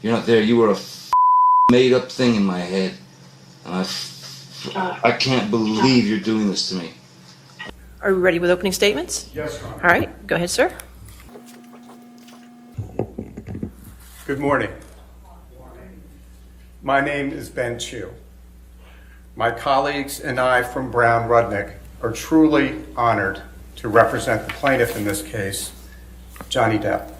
You're not there. You were a made-up thing in my head. And I can't believe you're doing this to me. Are we ready with opening statements? Yes, Your Honor. All right, go ahead, sir. Good morning. My name is Ben Chu. My colleagues and I from Brown Rudnick are truly honored to represent the plaintiff in this case, Johnny Depp.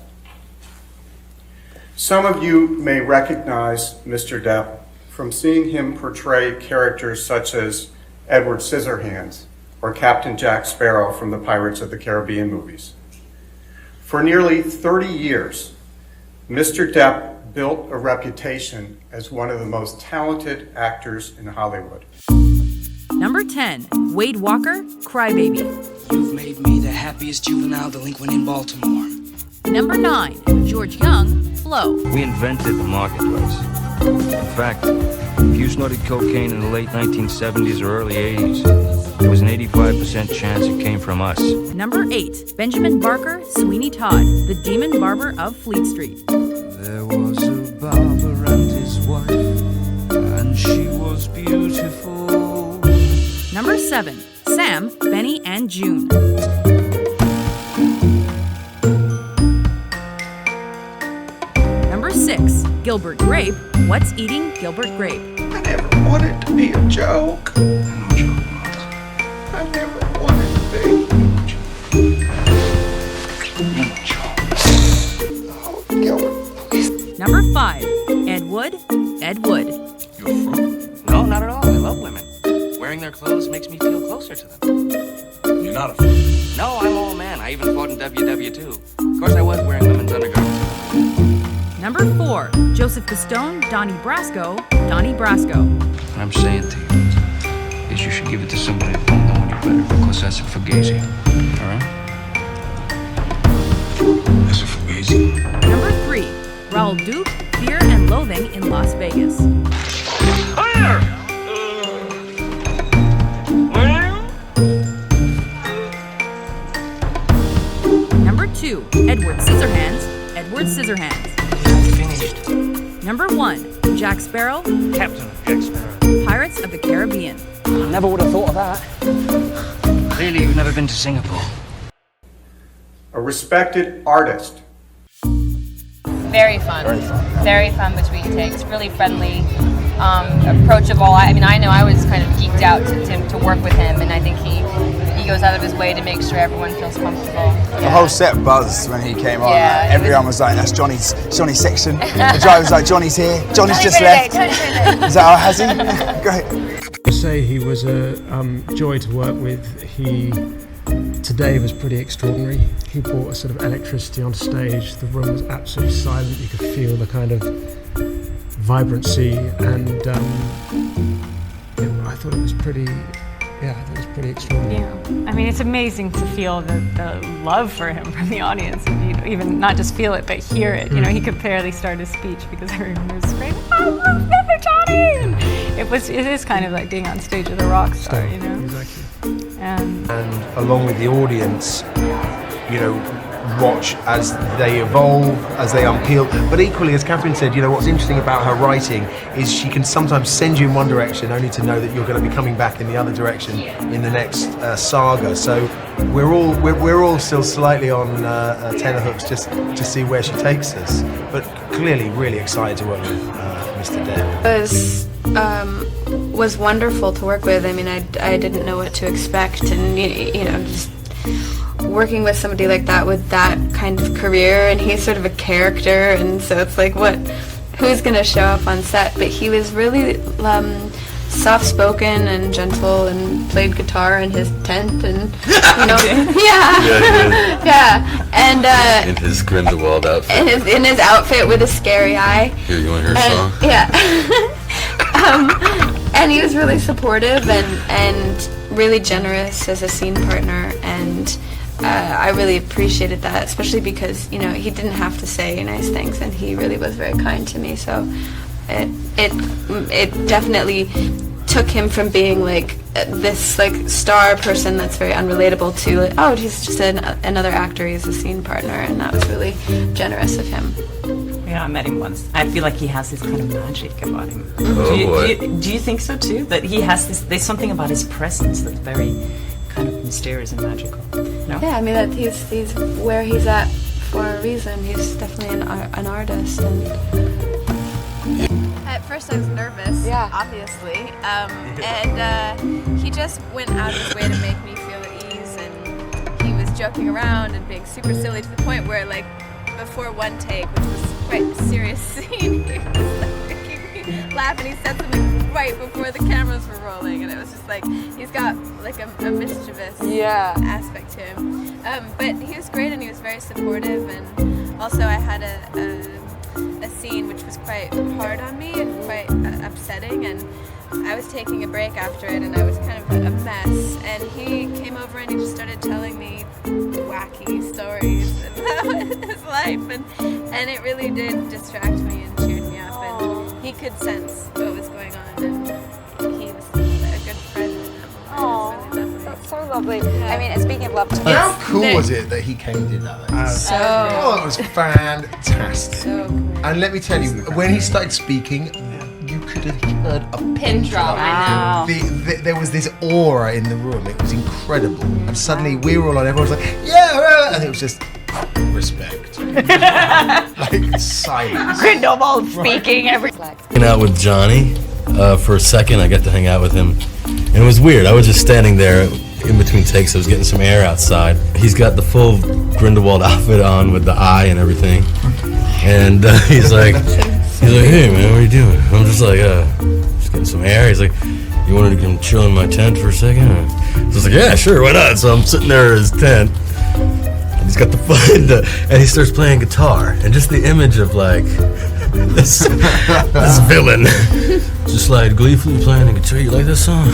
Some of you may recognize Mr. Depp from seeing him portray characters such as Edward Scissorhands or Captain Jack Sparrow from the Pirates of the Caribbean movies. For nearly 30 years, Mr. Depp built a reputation as one of the most talented actors in Hollywood. Number 10, Wade Walker, Crybaby. You've made me the happiest juvenile delinquent in Baltimore. Number 9, George Young, Flo. We invented the marketplace. In fact, if you snorted cocaine in the late 1970s or early 80s, there was an 85% chance it came from us. Number 8, Benjamin Barker, Sweeney Todd, the demon barber of Fleet Street. There was a barber and his wife, and she was beautiful. Number 7, Sam, Benny, and June. Number 6, Gilbert Grape, What's Eating Gilbert Grape? I never wanted to be a joke. I never wanted to be. Oh, Gilbert, please. Number 5, Ed Wood, Ed Wood. You're a fruit? No, not at all. I love women. Wearing their clothes makes me feel closer to them. You're not a fruit? No, I'm all man. I even fought in WW2. Of course I was wearing women's undergarments. Number 4, Joseph Pistone, Donnie Brasco, Donnie Brasco. What I'm saying to you is you should give it to somebody that don't know any better, because that's a fugazi. All right? That's a fugazi. Number 3, Raoul Duke, Fear and Loathing in Las Vegas. Number 2, Edward Scissorhands, Edward Scissorhands. Finished. Number 1, Jack Sparrow, Captain Jack Sparrow. Pirates of the Caribbean. I never would have thought of that. Clearly, you've never been to Singapore. A respected artist. Very fun. Very fun between takes. Really friendly, approachable. I mean, I know I was kind of geeked out to work with him, and I think he goes out of his way to make sure everyone feels comfortable. The whole set buzzed when he came on. Yeah, Everyone was like, "That's Johnny's section." The driver was like, "Johnny's here. Johnny's just left." Is that how has he? Great. I say he was a joy to work with. Today was pretty extraordinary. He brought a sort of electricity on stage. The room was absolutely silent. You could feel the kind of vibrancy, and I thought it was pretty. Yeah, I thought it was pretty extraordinary. Yeah, I mean, it's amazing to feel the love for him from the audience. You know, even not just feel it, but hear it. You know, he could barely start his speech because everyone was screaming, "I love Brother Johnny!" And it is kind of like being on stage with a rock star, you know. Exactly. And along with the audience, you know, watch as they evolve, as they unpeel. But equally, as Catherine said, you know, what's interesting about her writing is she can sometimes send you in one direction only to know that you're going to be coming back in the other direction in the next saga. So we're all still slightly on tenterhooks just to see where she takes us. But clearly, really excited to work with Mr. Depp. It was wonderful to work with. I mean, I didn't know what to expect, and you know, just working with somebody like that with that kind of career, and he's sort of a character, and so it's like, who's gonna show up on set? But he was really soft-spoken and gentle, and played guitar in his tent, and you know, yeah, and in his Grindelwald outfit. In his outfit with a scary eye. Here, you want to hear a song? Yeah. And he was really supportive and really generous as a scene partner, and I really appreciated that, especially because, you know, he didn't have to say nice things, and he really was very kind to me. So it definitely took him from being like this like star person that's very unrelatable to like, oh, he's just another actor, he's a scene partner, and that was really generous of him. I met him once. I feel like he has this kind of magic about him. Oh, do you think so too? That he has this? There's something about his presence that's very kind of mysterious and magical. No? Yeah, I mean that he's where he's at for a reason. He's definitely an artist. And at first I was nervous, obviously, and he just went out of his way to make me feel at ease, and he was joking around and being super silly to the point where, like, before one take, which was quite a serious scene, he was like making me laugh, and he said something right before the cameras were rolling, and it was just like, he's got like a mischievous aspect to him. But he was great, and he was very supportive, and also I had a scene which was quite hard on me and quite upsetting, and I was taking a break after it, and I was kind of a mess, and he came over and he just started telling me wacky stories about his life, and it really did distract me and cheered me up, and he could sense what was going on, and he was a good friend. That's so lovely. I mean, speaking of love, How cool was it that he came and did that? Oh, it was fantastic. So cool. And let me tell you, when he started speaking, you could have heard a pin drop. Wow. There was this aura in the room. It was incredible. And suddenly we were all on. Everyone was like, yeah, and it was just respect, like silence. Grindelwald speaking every. Hanging out with Johnny for a second. I got to hang out with him, and it was weird. I was just standing there in between takes. I was getting some air outside. He's got the full Grindelwald outfit on with the eye and everything, and he's like, hey man, what are you doing? I'm just like, just getting some air. He's like, you wanted to come chill in my tent for a second? So I was like, yeah, sure, why not? So I'm sitting there in his tent. He's got the fun, and he starts playing guitar, and just the image of like this villain, just like gleefully playing the guitar. You like this song?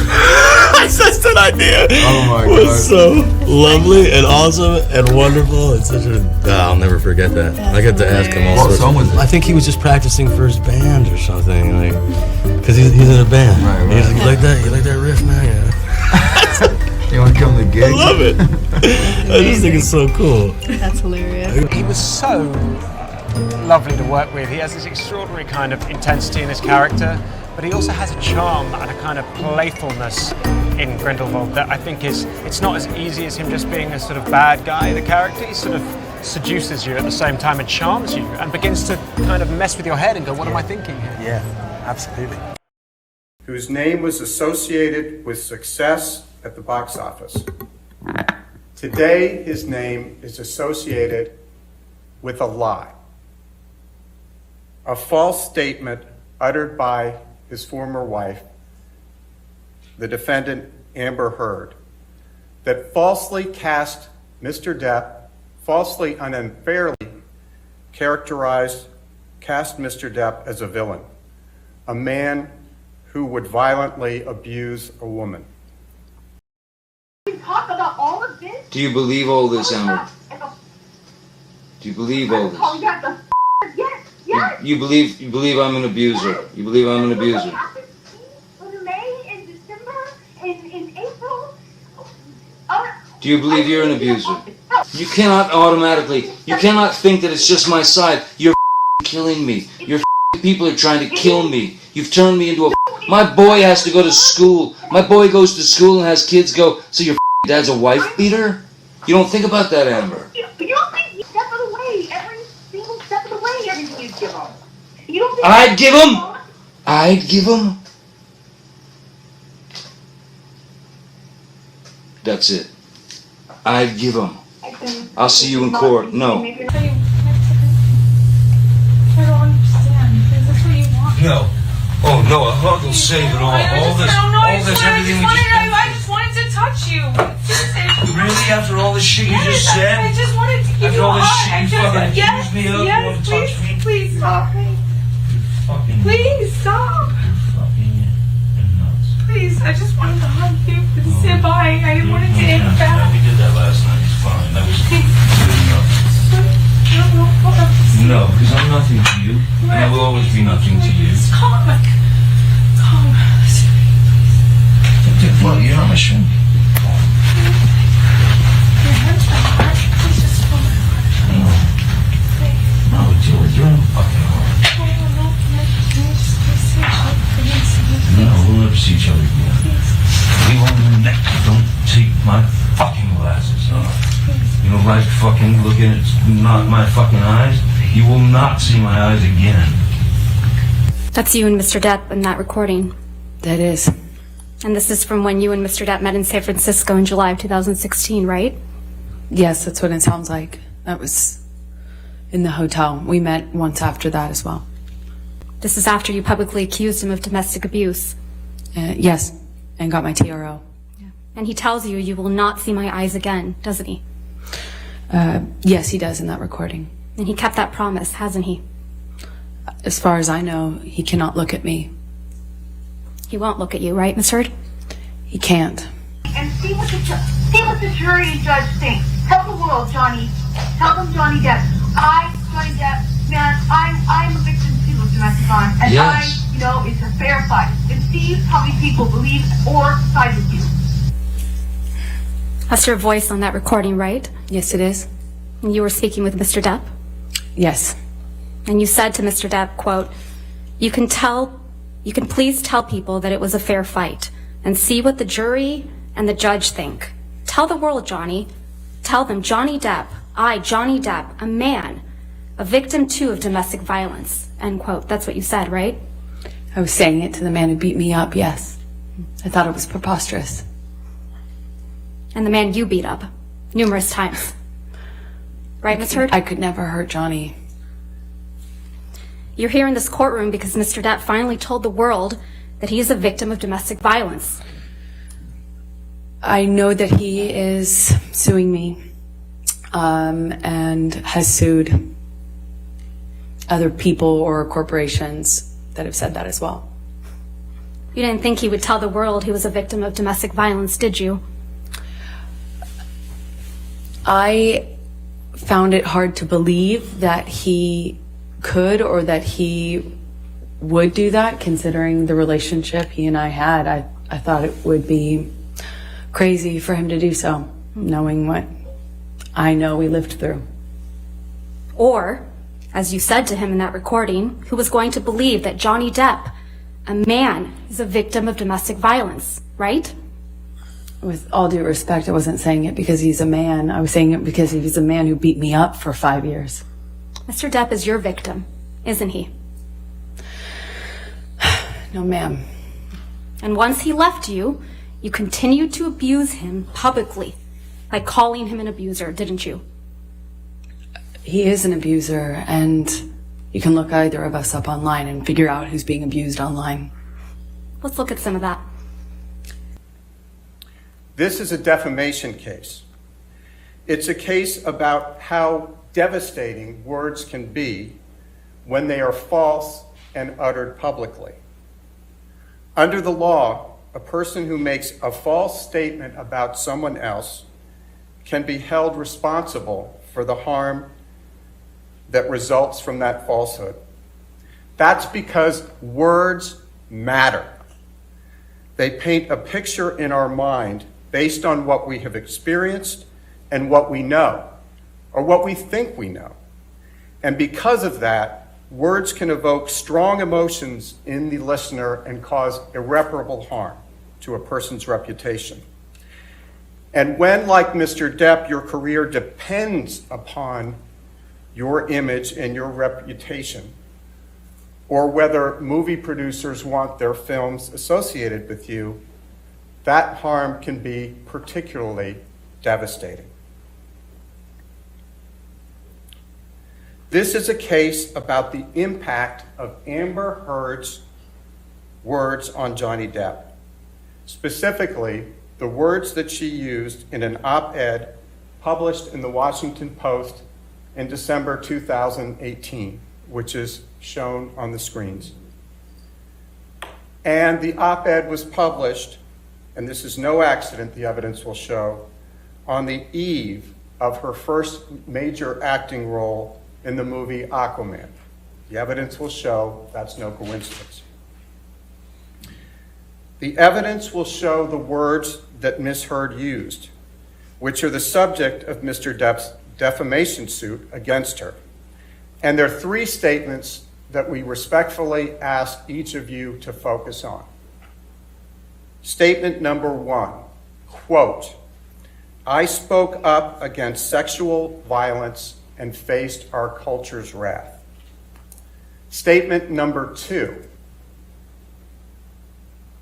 That's an idea. Oh my God! It was God. so lovely and awesome and wonderful. It's such a. I'll never forget that. I got to ask him all What sorts. song was it? I think he was just practicing for his band or something, like, because he's in a band. Right. He's like, you like that? You like that riff, man? Yeah. You want to come to the gig? I love it. I just think it's so cool. That's hilarious. He was so lovely to work with. He has this extraordinary kind of intensity in his character, but he also has a charm and a kind of playfulness in Grindelwald that I think it's not as easy as him just being a sort of bad guy, the character. He sort of seduces you at the same time and charms you and begins to kind of mess with your head and go, what am I thinking here? Yeah, absolutely. Whose name was associated with success at the box office. Today, his name is associated with a lie. A false statement uttered by his former wife, the defendant Amber Heard, that falsely cast Mr. Depp, falsely and unfairly cast Mr. Depp as a villain, a man who would violently abuse a woman. Talk about all of this? Do you believe all this, Amber? Do you believe all this? Yes. You believe I'm an abuser. You believe I'm an abuser. In May, in December, in April. Do you believe you're an abuser? You cannot think that it's just my side. You're killing me. Your people are trying to kill me. You've turned me into a. My boy has to go to school. My boy goes to school and has kids go. So your dad's a wife beater? You don't think about that, Amber. You don't think you step of the way, every single step of the way, everything you give him. You don't think I'd give him. That's it. I'd give him. I'll see you in court. No. I don't understand. That's what you want. No. Oh no, a hug will save it all. Everything we I just wanted to touch you. Really? After all the shit you just said? I just wanted to give After you all a this hug. shit you fucking accused me of? You want to touch me? Please stop me. Please stop. Please, I just wanted to hug you and say bye. I wanted to end that. We did that last night. It's fine. That was good enough. No, because I'm nothing to you. And I will always be nothing to you. Calm. Well, you know, I shouldn't be. No, you're doing fucking thing looking at not my fucking eyes. You will not see my eyes again. That's you and Mr. Depp in that recording. That is. And this is from when you and Mr. Depp met in San Francisco in July of 2016, right? Yes, that's what it sounds like. That was in the hotel. We met once after that as well. This is after you publicly accused him of domestic abuse. Yes, and got my TRO. And he tells you, you will not see my eyes again, doesn't he? Yes, he does in that recording. And he kept that promise, hasn't he? As far as I know, he cannot look at me. He won't look at you, right, Miss Heard? He can't. And see what the jury and judge think. Tell the world, Johnny. Tell them, Johnny Depp. Johnny Depp, man, I'm a victim too of domestic violence, and Yes. it's a fair fight. And see how many people believe or side with you. That's your voice on that recording, right? Yes, it is. And you were speaking with Mr. Depp? Yes. And you said to Mr. Depp, quote, you can please tell people that it was a fair fight and see what the jury and the judge think. Tell the world, Johnny. Tell them, Johnny Depp, Johnny Depp, a man, a victim too of domestic violence, end quote. That's what you said, right? I was saying it to the man who beat me up, yes. I thought it was preposterous. And the man you beat up numerous times. Right, Miss Heard? I could never hurt Johnny. You're here in this courtroom because Mr. Depp finally told the world that he is a victim of domestic violence. I know that he is suing me and has sued other people or corporations that have said that as well. You didn't think he would tell the world he was a victim of domestic violence, did you? I found it hard to believe that he could or that he would do that, considering the relationship he and I had. I thought it would be crazy for him to do so, knowing what I know we lived through. Or, as you said to him in that recording, who was going to believe that Johnny Depp, a man, is a victim of domestic violence, right? With all due respect, I wasn't saying it because he's a man. I was saying it because he's a man who beat me up for 5 years. Mr. Depp is your victim, isn't he? No, ma'am. And once he left you, you continued to abuse him publicly by calling him an abuser, didn't you? He is an abuser, and you can look either of us up online and figure out who's being abused online. Let's look at some of that. This is a defamation case. It's a case about how devastating words can be when they are false and uttered publicly. Under the law, a person who makes a false statement about someone else can be held responsible for the harm that results from that falsehood. That's because words matter. They paint a picture in our mind based on what we have experienced and what we know, or what we think we know. And because of that, words can evoke strong emotions in the listener and cause irreparable harm to a person's reputation. And when, like Mr. Depp, your career depends upon your image and your reputation, or whether movie producers want their films associated with you, that harm can be particularly devastating. This is a case about the impact of Amber Heard's words on Johnny Depp. Specifically, the words that she used in an op-ed published in the Washington Post in December 2018, which is shown on the screens. And the op-ed was published, and this is no accident, the evidence will show, on the eve of her first major acting role in the movie Aquaman. The evidence will show that's no coincidence. The evidence will show the words that Ms. Heard used, which are the subject of Mr. Depp's defamation suit against her. And there are three statements that we respectfully ask each of you to focus on. Statement number one, quote, I spoke up against sexual violence and faced our culture's wrath. Statement number 2.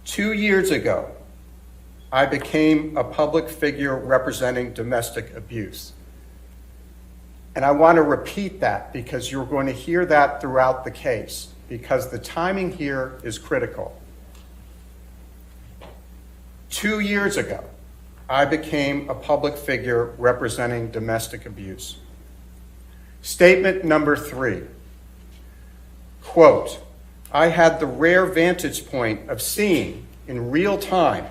2 years ago, I became a public figure representing domestic abuse. And I want to repeat that because you're going to hear that throughout the case, because the timing here is critical. 2 years ago, I became a public figure representing domestic abuse. Statement number 3, quote, I had the rare vantage point of seeing in real time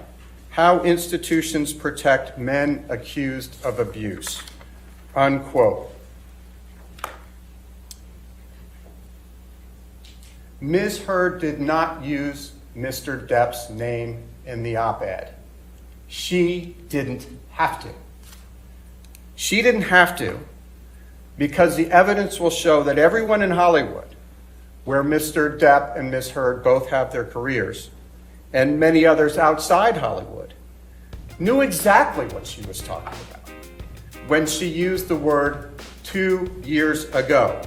how institutions protect men accused of abuse, unquote. Ms. Heard did not use Mr. Depp's name in the op-ed. She didn't have to. She didn't have to because the evidence will show that everyone in Hollywood, where Mr. Depp and Ms. Heard both have their careers, and many others outside Hollywood, knew exactly what she was talking about when she used the word 2 years ago.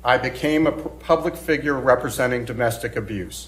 I became a public figure representing domestic abuse.